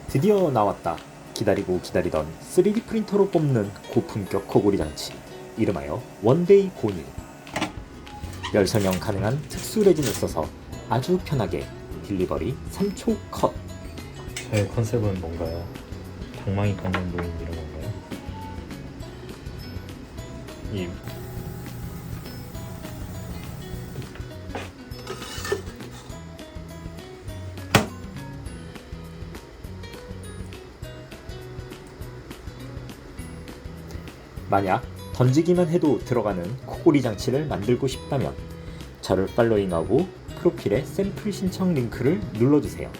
드디어 나왔다. 기다리고 기다리던 3D 프린터로 뽑는 고품격 코골이 장치. 이름하여 원데이 고니. 열선형 가능한 특수 레진을 써서 아주 편하게 딜리버리 3초 컷. 저의 컨셉은 뭔가요? 방망이 깎는 모임 이런 건가요? 이 만약 던지기만 해도 들어가는 코골이 장치를 만들고 싶다면 저를 팔로잉하고 프로필에 샘플 신청 링크를 눌러주세요.